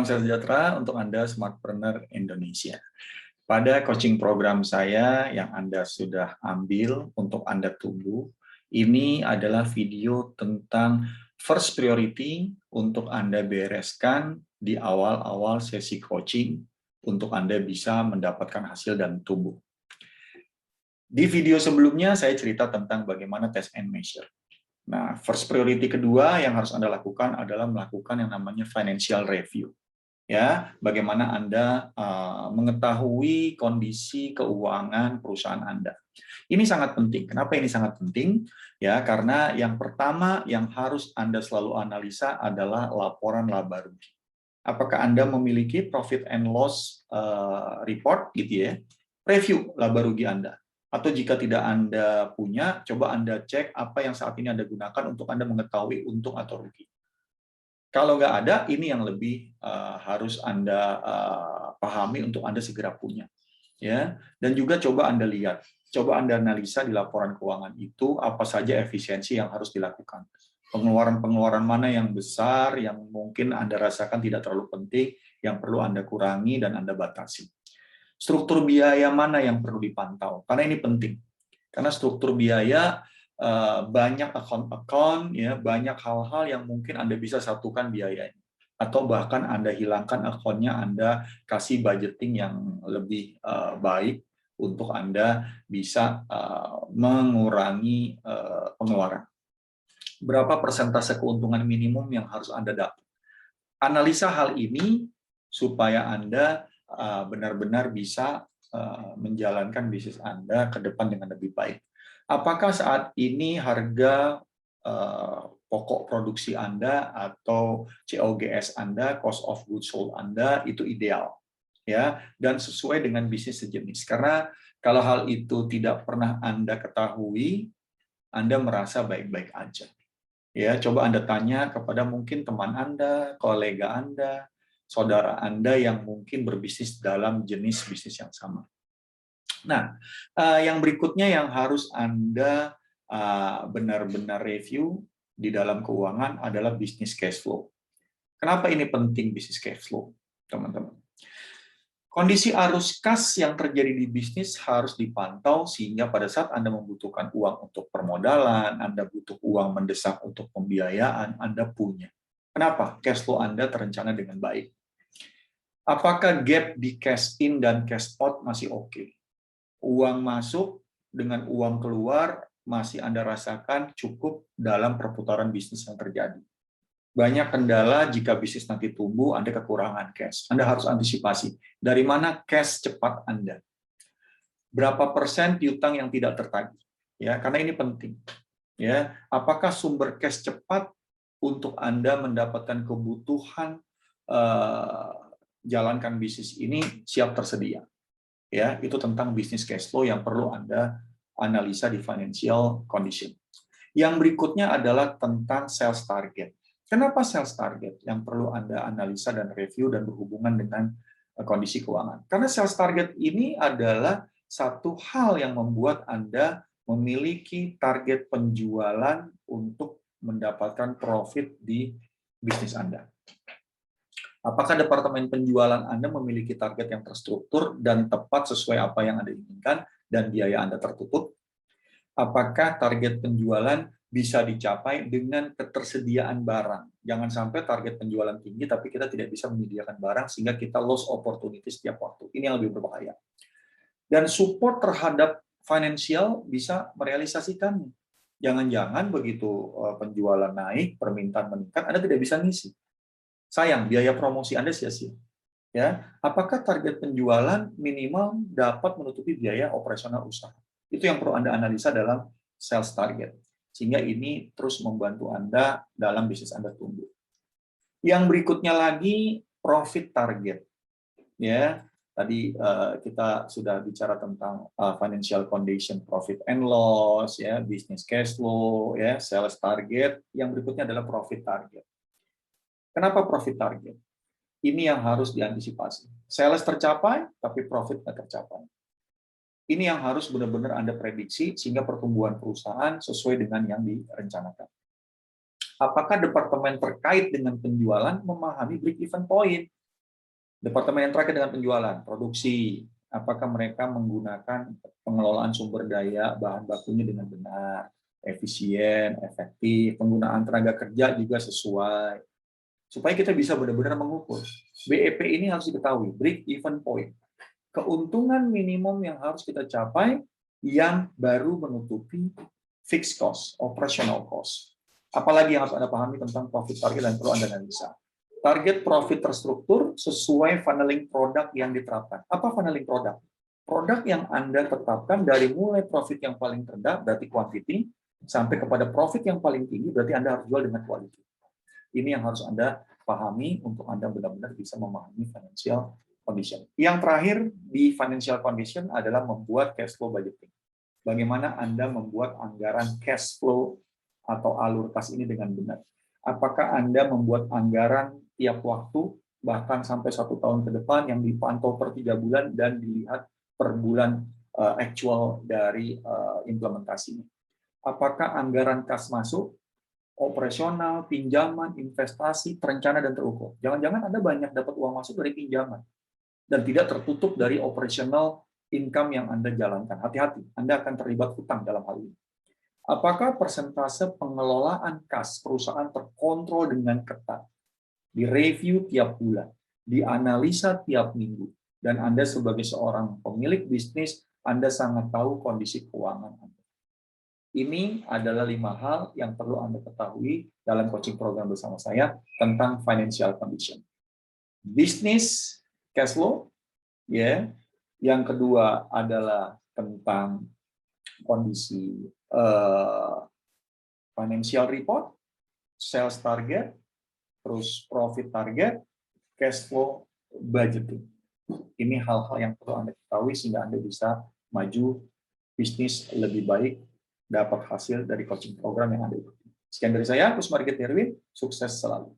Salam sejahtera untuk Anda Smartpreneur Indonesia. Pada coaching program saya yang Anda sudah ambil untuk Anda tumbuh, ini adalah video tentang first priority untuk Anda bereskan di awal-awal sesi coaching untuk Anda bisa mendapatkan hasil dan tumbuh. Di video sebelumnya saya cerita tentang bagaimana test and measure. Nah, first priority kedua yang harus Anda lakukan adalah melakukan yang namanya financial review. Ya, bagaimana Anda mengetahui kondisi keuangan perusahaan Anda. Ini sangat penting. Kenapa ini sangat penting? Ya, karena yang pertama yang harus Anda selalu analisa adalah laporan laba rugi. Apakah Anda memiliki profit and loss report gitu ya? Review laba rugi Anda. Atau jika tidak Anda punya, coba Anda cek apa yang saat ini Anda gunakan untuk Anda mengetahui untung atau rugi. Kalau nggak ada, ini yang lebih harus Anda pahami untuk Anda segera punya. Ya, dan juga coba Anda lihat, coba Anda analisa di laporan keuangan itu apa saja efisiensi yang harus dilakukan. Pengeluaran-pengeluaran mana yang besar, yang mungkin Anda rasakan tidak terlalu penting, yang perlu Anda kurangi dan Anda batasi. Struktur biaya mana yang perlu dipantau? Karena ini penting. Karena struktur biaya banyak account-account, ya, banyak hal-hal yang mungkin Anda bisa satukan biayanya. Atau bahkan Anda hilangkan account-nya, Anda kasih budgeting yang lebih baik untuk Anda bisa mengurangi pengeluaran. Berapa persentase keuntungan minimum yang harus Anda dapat? Analisa hal ini supaya Anda benar-benar bisa menjalankan bisnis Anda ke depan dengan lebih baik. Apakah saat ini harga pokok produksi Anda atau COGS Anda, cost of goods sold Anda itu ideal, ya, dan sesuai dengan bisnis sejenis. Karena kalau hal itu tidak pernah Anda ketahui, Anda merasa baik-baik aja. Ya, coba Anda tanya kepada mungkin teman Anda, kolega Anda, saudara Anda yang mungkin berbisnis dalam jenis bisnis yang sama. Nah, yang berikutnya yang harus Anda benar-benar review di dalam keuangan adalah bisnis cash flow. Kenapa ini penting bisnis cash flow, teman-teman? Kondisi arus kas yang terjadi di bisnis harus dipantau sehingga pada saat Anda membutuhkan uang untuk permodalan, Anda butuh uang mendesak untuk pembiayaan, Anda punya. Kenapa? Cash flow Anda terencana dengan baik. Apakah gap di cash in dan cash out masih oke? Uang masuk dengan uang keluar masih Anda rasakan cukup dalam perputaran bisnis yang terjadi. Banyak kendala jika bisnis nanti tumbuh, Anda kekurangan cash. Anda harus antisipasi. Dari mana cash cepat Anda? Berapa persen piutang yang tidak tertagih? Ya, karena ini penting. Ya, apakah sumber cash cepat untuk Anda mendapatkan kebutuhan jalankan bisnis ini siap tersedia? Ya, itu tentang bisnis cash flow yang perlu Anda analisa di financial condition. Yang berikutnya adalah tentang sales target. Kenapa sales target yang perlu Anda analisa dan review dan berhubungan dengan kondisi keuangan? Karena sales target ini adalah satu hal yang membuat Anda memiliki target penjualan untuk mendapatkan profit di bisnis Anda. Apakah departemen penjualan Anda memiliki target yang terstruktur dan tepat sesuai apa yang Anda inginkan dan biaya Anda tertutup? Apakah target penjualan bisa dicapai dengan ketersediaan barang? Jangan sampai target penjualan tinggi, tapi kita tidak bisa menyediakan barang, sehingga kita lost opportunity setiap waktu. Ini yang lebih berbahaya. Dan support terhadap financial bisa merealisasikannya. Jangan-jangan begitu penjualan naik, permintaan meningkat, Anda tidak bisa ngisi. Sayang, biaya promosi Anda sia-sia. Ya, apakah target penjualan minimal dapat menutupi biaya operasional usaha? Itu yang perlu Anda analisa dalam sales target. Sehingga ini terus membantu Anda dalam bisnis Anda tumbuh. Yang berikutnya lagi, profit target. Ya, tadi kita sudah bicara tentang financial condition, profit and loss, ya, business cash flow, ya, sales target. Yang berikutnya adalah profit target. Kenapa profit target? Ini yang harus diantisipasi. Sales tercapai, tapi profit tidak tercapai. Ini yang harus benar-benar Anda prediksi sehingga pertumbuhan perusahaan sesuai dengan yang direncanakan. Apakah departemen terkait dengan penjualan memahami break-even point? Departemen yang terakhir dengan penjualan, produksi. Apakah mereka menggunakan pengelolaan sumber daya bahan bakunya dengan benar, efisien, efektif, penggunaan tenaga kerja juga sesuai. Supaya kita bisa benar-benar mengukur. BEP ini harus diketahui, break even point. Keuntungan minimum yang harus kita capai yang baru menutupi fixed cost, operational cost. Apalagi yang harus Anda pahami tentang profit target dan perlu Anda analisa. Target profit terstruktur sesuai funneling produk yang diterapkan. Apa funneling produk? Produk yang Anda tetapkan dari mulai profit yang paling rendah, berarti quantity, sampai kepada profit yang paling tinggi, berarti Anda harus jual dengan quality. Ini yang harus Anda pahami untuk Anda benar-benar bisa memahami financial condition. Yang terakhir di financial condition adalah membuat cash flow budgeting. Bagaimana Anda membuat anggaran cash flow atau alur kas ini dengan benar. Apakah Anda membuat anggaran tiap waktu, bahkan sampai 1 tahun ke depan, yang dipantau per 3 bulan dan dilihat per bulan actual dari implementasinya. Apakah anggaran kas masuk, operasional, pinjaman, investasi, terencana, dan terukur. Jangan-jangan Anda banyak dapat uang masuk dari pinjaman dan tidak tertutup dari operational income yang Anda jalankan. Hati-hati, Anda akan terlibat hutang dalam hal ini. Apakah persentase pengelolaan kas perusahaan terkontrol dengan ketat, direview tiap bulan, dianalisa tiap minggu, dan Anda sebagai seorang pemilik bisnis, Anda sangat tahu kondisi keuangan Anda. Ini adalah 5 hal yang perlu Anda ketahui dalam coaching program bersama saya tentang financial condition. Bisnis cash flow, ya. Yang kedua adalah tentang kondisi financial report, sales target, terus profit target, cash flow budgeting. Ini hal-hal yang perlu Anda ketahui sehingga Anda bisa maju bisnis lebih baik, dapat hasil dari coaching program yang Anda ikuti. Sekian dari saya, Kusmarget Herwin, sukses selalu.